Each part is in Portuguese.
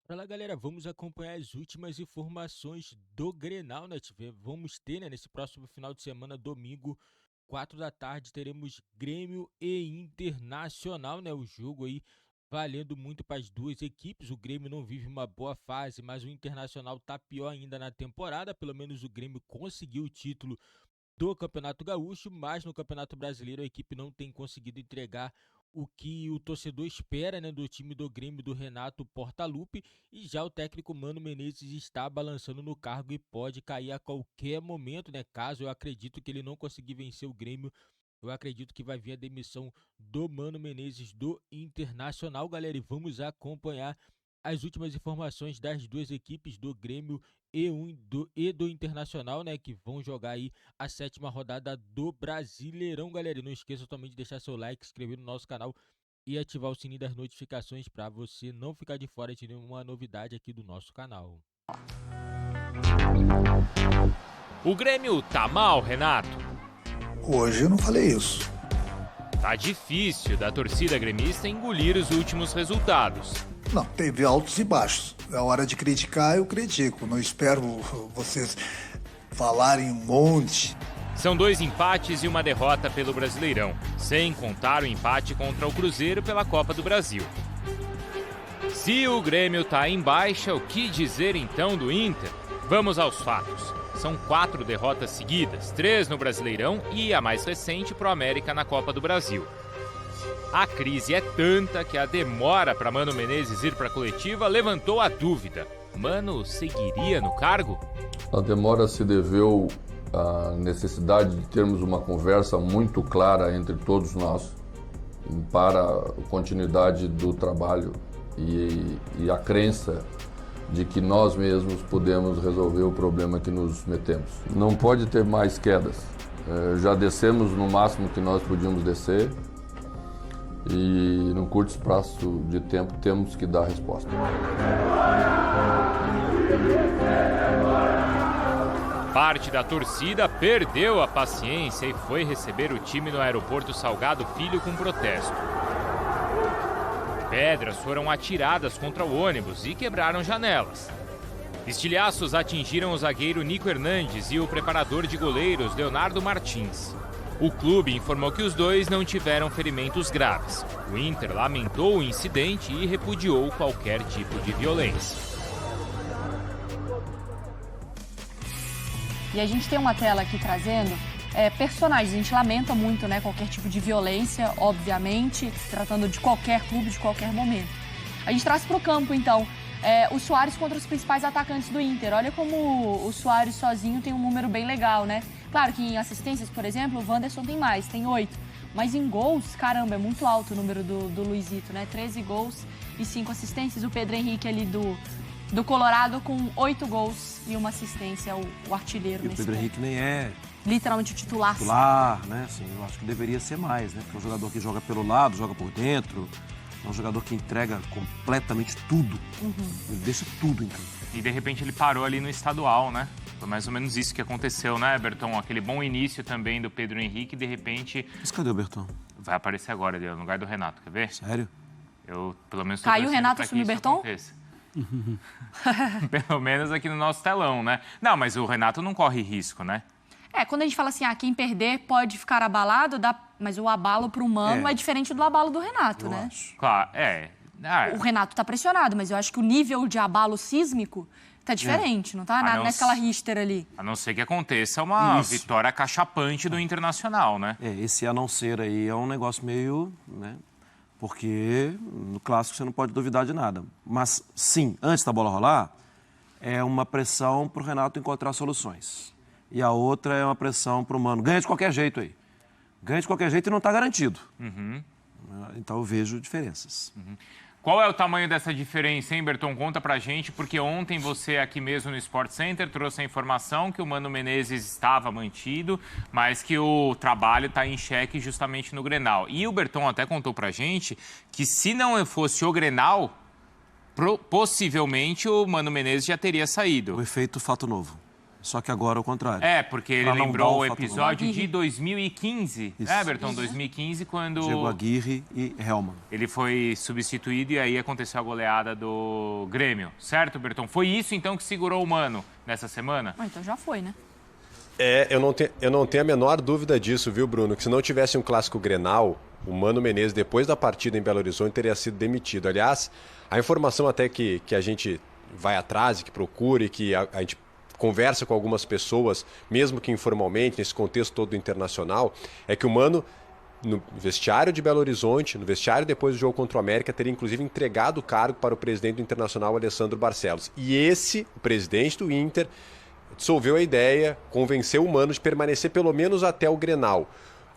Fala galera, vamos acompanhar as últimas informações do Grenal, né? Vamos ter, né, nesse próximo final de semana, domingo, 4 da tarde, teremos Grêmio e Internacional, né? O jogo aí valendo muito para as duas equipes. O Grêmio não vive uma boa fase, mas o Internacional tá pior ainda na temporada. Pelo menos o Grêmio conseguiu o título do Campeonato Gaúcho, mas no Campeonato Brasileiro a equipe não tem conseguido entregar o que o torcedor espera, né, do time do Grêmio do Renato Portaluppi, e já o técnico Mano Menezes está balançando no cargo e pode cair a qualquer momento, né? Caso eu acredito que ele não conseguir vencer o Grêmio, eu acredito que vai vir a demissão do Mano Menezes do Internacional, galera, e vamos acompanhar as últimas informações das duas equipes do Grêmio e do Internacional, né, que vão jogar aí a sétima rodada do Brasileirão, galera. E não esqueça também de deixar seu like, se inscrever no nosso canal e ativar o sininho das notificações para você não ficar de fora de nenhuma novidade aqui do nosso canal. O Grêmio tá mal, Renato? Hoje eu não falei isso. Tá difícil da torcida gremista engolir os últimos resultados. Não, teve altos e baixos. É hora de criticar, eu critico. Não espero vocês falarem um monte. São 2 empates e uma derrota pelo Brasileirão, sem contar o empate contra o Cruzeiro pela Copa do Brasil. Se o Grêmio tá em baixa, o que dizer então do Inter? Vamos aos fatos. São 4 derrotas seguidas, 3 no Brasileirão e a mais recente pro América na Copa do Brasil. A crise é tanta que a demora para Mano Menezes ir para a coletiva levantou a dúvida. Mano seguiria no cargo? A demora se deveu à necessidade de termos uma conversa muito clara entre todos nós para a continuidade do trabalho e a crença de que nós mesmos podemos resolver o problema que nos metemos. Não pode ter mais quedas. Já descemos no máximo que nós podíamos descer. E num curto espaço de tempo temos que dar a resposta. Parte da torcida perdeu a paciência e foi receber o time no aeroporto Salgado Filho com protesto. Pedras foram atiradas contra o ônibus e quebraram janelas. Estilhaços atingiram o zagueiro Nico Hernandes e o preparador de goleiros Leonardo Martins. O clube informou que os dois não tiveram ferimentos graves. O Inter lamentou o incidente e repudiou qualquer tipo de violência. E a gente tem uma tela aqui trazendo personagens. A gente lamenta muito, né, qualquer tipo de violência, obviamente, se tratando de qualquer clube, de qualquer momento. A gente traz para o campo, então, o Suárez contra os principais atacantes do Inter. Olha como o Suárez sozinho tem um número bem legal, né? Claro que em assistências, por exemplo, o Wanderson tem mais, tem 8. Mas em gols, caramba, é muito alto o número do Luizito, né? 13 gols e 5 assistências. O Pedro Henrique ali do Colorado com 8 gols e uma assistência, o artilheiro. E o Pedro Henrique nem é literalmente o titular. Né? Assim, eu acho que deveria ser mais, né? Porque é um jogador que joga pelo lado, joga por dentro. É um jogador que entrega completamente tudo. Ele deixa tudo em campo. E de repente ele parou ali no estadual, né? Foi mais ou menos isso que aconteceu, né, Berton? Aquele bom início também do Pedro Henrique, de repente... Mas cadê o Berton? Vai aparecer agora, ali, no lugar do Renato, quer ver? Sério? Eu, pelo menos... Caiu o Renato, assumiu o Berton? Pelo menos aqui no nosso telão, né? Não, mas o Renato não corre risco, né? Quando a gente fala assim, quem perder pode ficar abalado, mas o abalo para o Mano é diferente do abalo do Renato, né? Acho. Claro, O Renato tá pressionado, mas eu acho que o nível de abalo sísmico tá diferente, não tá? Na escala Richter ali. A não ser que aconteça uma vitória cachapante do Internacional, né? Esse a não ser aí é um negócio meio, né? Porque no clássico você não pode duvidar de nada. Mas sim, antes da bola rolar, é uma pressão pro Renato encontrar soluções. E a outra é uma pressão pro Mano. Ganha de qualquer jeito aí. Ganha de qualquer jeito e não tá garantido. Então eu vejo diferenças. Qual é o tamanho dessa diferença, hein, Berton? Conta pra gente, porque ontem você aqui mesmo no Sport Center trouxe a informação que o Mano Menezes estava mantido, mas que o trabalho está em xeque justamente no Grenal. E o Berton até contou pra gente que se não fosse o Grenal, possivelmente o Mano Menezes já teria saído. O efeito fato novo. Só que agora é o contrário. Porque ele Pra não dar lembrou o o fato episódio Aguirre. de 2015, Isso. né, Berton? 2015, quando Diego Aguirre e Helman. ele foi substituído e aí aconteceu a goleada do Grêmio. Certo, Berton? Foi isso, então, que segurou o Mano nessa semana? Então já foi, né? Eu não tenho a menor dúvida disso, viu, Bruno? Que se não tivesse um clássico Grenal, o Mano Menezes, depois da partida em Belo Horizonte, teria sido demitido. Aliás, a informação até que a gente vai atrás, que procure, que a gente conversa com algumas pessoas, mesmo que informalmente, nesse contexto todo internacional, é que o Mano, no vestiário de Belo Horizonte, no vestiário depois do jogo contra o América, teria inclusive entregado o cargo para o presidente do Internacional, Alessandro Barcelos. E esse, o presidente do Inter, dissolveu a ideia, convenceu o Mano de permanecer pelo menos até o Grenal.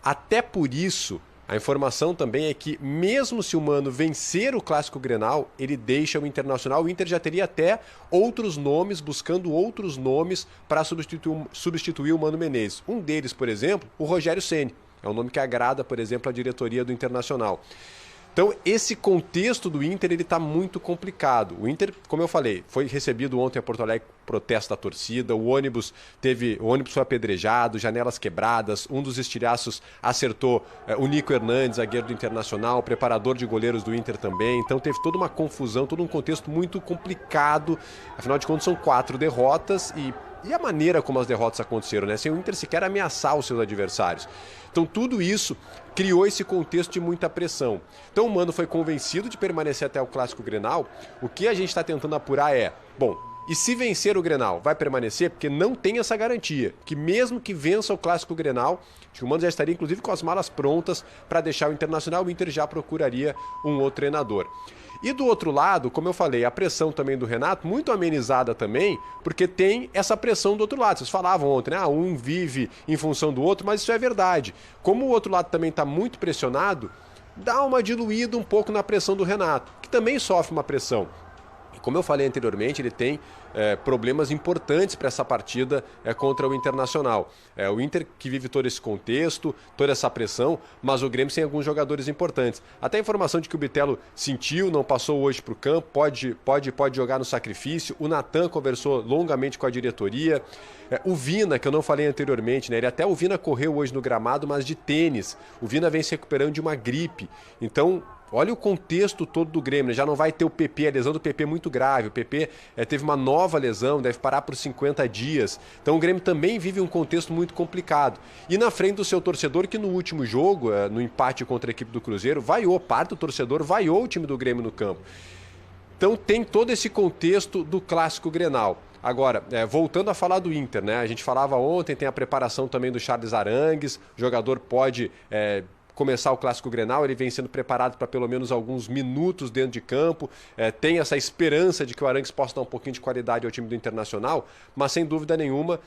Até por isso, a informação também é que, mesmo se o Mano vencer o Clássico Grenal, ele deixa o Internacional. O Inter já teria até outros nomes, buscando outros nomes para substituir o Mano Menezes. Um deles, por exemplo, o Rogério Ceni. É um nome que agrada, por exemplo, a diretoria do Internacional. Então, esse contexto do Inter, ele está muito complicado. O Inter, como eu falei, foi recebido ontem a Porto Alegre, protesto da torcida, o ônibus foi apedrejado, janelas quebradas, um dos estilhaços acertou o Nico Hernandes, zagueiro do Internacional, preparador de goleiros do Inter também. Então, teve toda uma confusão, todo um contexto muito complicado. Afinal de contas, são 4 derrotas e a maneira como as derrotas aconteceram, né? Sem o Inter sequer ameaçar os seus adversários. Então tudo isso criou esse contexto de muita pressão. Então o Mano foi convencido de permanecer até o Clássico Grenal. O que a gente está tentando apurar é, e se vencer o Grenal, vai permanecer? Porque não tem essa garantia, que mesmo que vença o Clássico Grenal, acho que o Mano já estaria inclusive com as malas prontas para deixar o Internacional, o Inter já procuraria um outro treinador. E do outro lado, como eu falei, a pressão também do Renato, muito amenizada também, porque tem essa pressão do outro lado. Vocês falavam ontem, né? Um vive em função do outro, mas isso é verdade. Como o outro lado também está muito pressionado, dá uma diluída um pouco na pressão do Renato, que também sofre uma pressão. E como eu falei anteriormente, ele tem problemas importantes para essa partida contra o Internacional. O Inter que vive todo esse contexto, toda essa pressão, mas o Grêmio tem alguns jogadores importantes. Até a informação de que o Bitelo sentiu, não passou hoje para o campo, pode jogar no sacrifício. O Natan conversou longamente com a diretoria. O Vina, que eu não falei anteriormente, né? O Vina correu hoje no gramado, mas de tênis. O Vina vem se recuperando de uma gripe. Então, olha o contexto todo do Grêmio, né? Já não vai ter o PP, a lesão do PP é muito grave. O PP teve uma nova lesão, deve parar por 50 dias. Então o Grêmio também vive um contexto muito complicado. E na frente do seu torcedor, que no último jogo, no empate contra a equipe do Cruzeiro, parte do torcedor vaiou o time do Grêmio no campo. Então tem todo esse contexto do Clássico Grenal. Agora, voltando a falar do Inter, né? A gente falava ontem, tem a preparação também do Charles Arangues, o jogador pode começar o Clássico Grenal, ele vem sendo preparado para pelo menos alguns minutos dentro de campo, tem essa esperança de que o Arangues possa dar um pouquinho de qualidade ao time do Internacional, mas sem dúvida nenhuma,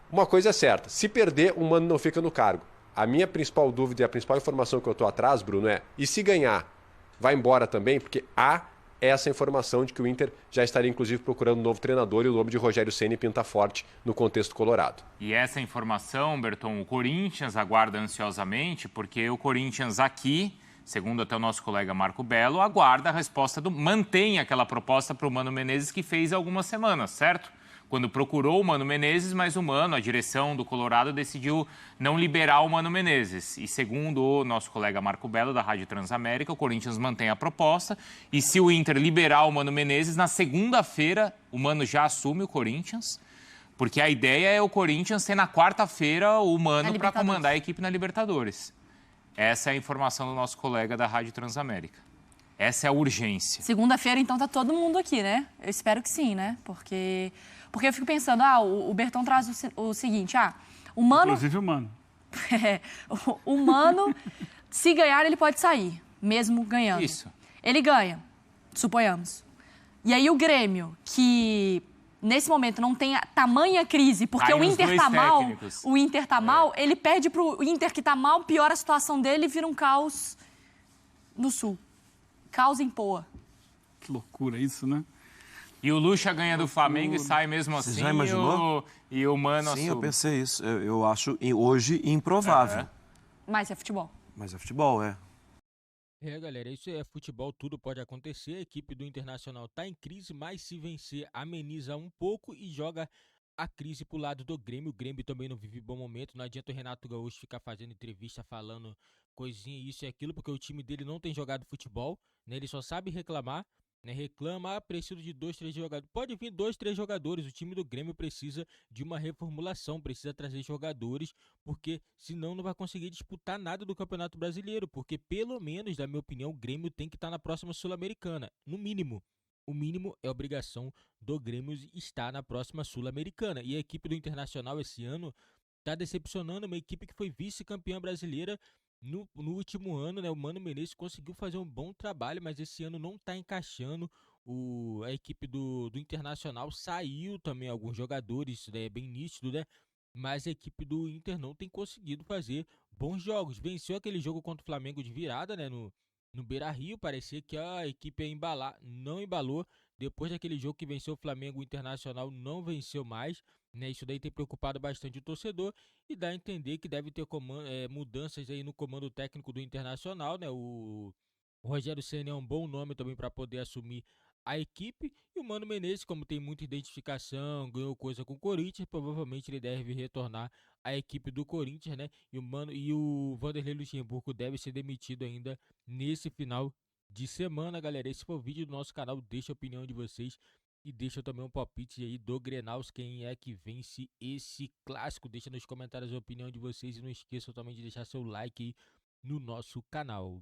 uma coisa é certa, se perder, o Mano não fica no cargo. A minha principal dúvida e a principal informação que eu estou atrás, Bruno, e se ganhar, vai embora também? Porque há essa informação de que o Inter já estaria inclusive procurando um novo treinador e o nome de Rogério Ceni pinta forte no contexto colorado. E essa informação, Berton, o Corinthians aguarda ansiosamente, porque o Corinthians aqui, segundo até o nosso colega Marco Belo, aguarda a resposta mantém aquela proposta para o Mano Menezes que fez há algumas semanas, certo? Quando procurou o Mano Menezes, mas o Mano, a direção do Colorado, decidiu não liberar o Mano Menezes. E segundo o nosso colega Marco Belo, da Rádio Transamérica, o Corinthians mantém a proposta. E se o Inter liberar o Mano Menezes, na segunda-feira o Mano já assume o Corinthians. Porque a ideia é o Corinthians ter na quarta-feira o Mano para comandar a equipe na Libertadores. Essa é a informação do nosso colega da Rádio Transamérica. Essa é a urgência. Segunda-feira, então, tá todo mundo aqui, né? Eu espero que sim, né? Porque eu fico pensando, o Berton traz o seguinte, o Mano... Inclusive o Mano. O Mano, se ganhar, ele pode sair, mesmo ganhando. Isso. Ele ganha, suponhamos. E aí o Grêmio, que nesse momento não tem a tamanha crise, porque o Inter tá mal, ele perde pro Inter que tá mal, piora a situação dele e vira um caos no Sul. Caos em Poa. Que loucura isso, né? E o Lucha ganha do Flamengo e sai mesmo assim. Você já imaginou? E o Mano Sim, assume. eu pensei isso. Eu acho hoje improvável. Mas é futebol. Mas é futebol, Galera, isso é futebol, tudo pode acontecer. A equipe do Internacional tá em crise, mas se vencer, ameniza um pouco e joga a crise pro lado do Grêmio. O Grêmio também não vive bom momento. Não adianta o Renato Gaúcho ficar fazendo entrevista, falando coisinha, isso e aquilo, porque o time dele não tem jogado futebol, né? Ele só sabe reclamar, né? Reclama, preciso de 2, 3 jogadores. Pode vir 2, 3 jogadores. O time do Grêmio precisa de uma reformulação, precisa trazer jogadores, porque senão não vai conseguir disputar nada do Campeonato Brasileiro, porque pelo menos, na minha opinião, o Grêmio tem que estar na próxima Sul-Americana, no mínimo. O mínimo é obrigação do Grêmio estar na próxima Sul-Americana. E a equipe do Internacional esse ano está decepcionando, uma equipe que foi vice-campeã brasileira no último ano, né? O Mano Menezes conseguiu fazer um bom trabalho, mas esse ano não está encaixando. A equipe do Internacional saiu também alguns jogadores, né? Bem nítido, né? Mas a equipe do Inter não tem conseguido fazer bons jogos. Venceu aquele jogo contra o Flamengo de virada, né? No Beira-Rio, parecia que a equipe ia embalar, não embalou. Depois daquele jogo que venceu o Flamengo, o Internacional não venceu mais, né? Isso daí tem preocupado bastante o torcedor e dá a entender que deve ter mudanças aí no comando técnico do Internacional, né? O Rogério Ceni é um bom nome também para poder assumir a equipe. E o Mano Menezes, como tem muita identificação, ganhou coisa com o Corinthians, provavelmente ele deve retornar à equipe do Corinthians, né? E o Vanderlei Luxemburgo deve ser demitido ainda nesse final de semana, galera. Esse foi o vídeo do nosso canal. Deixa a opinião de vocês e deixa também um palpite aí do Grenal, quem é que vence esse clássico. Deixa nos comentários a opinião de vocês e não esqueçam também de deixar seu like aí no nosso canal.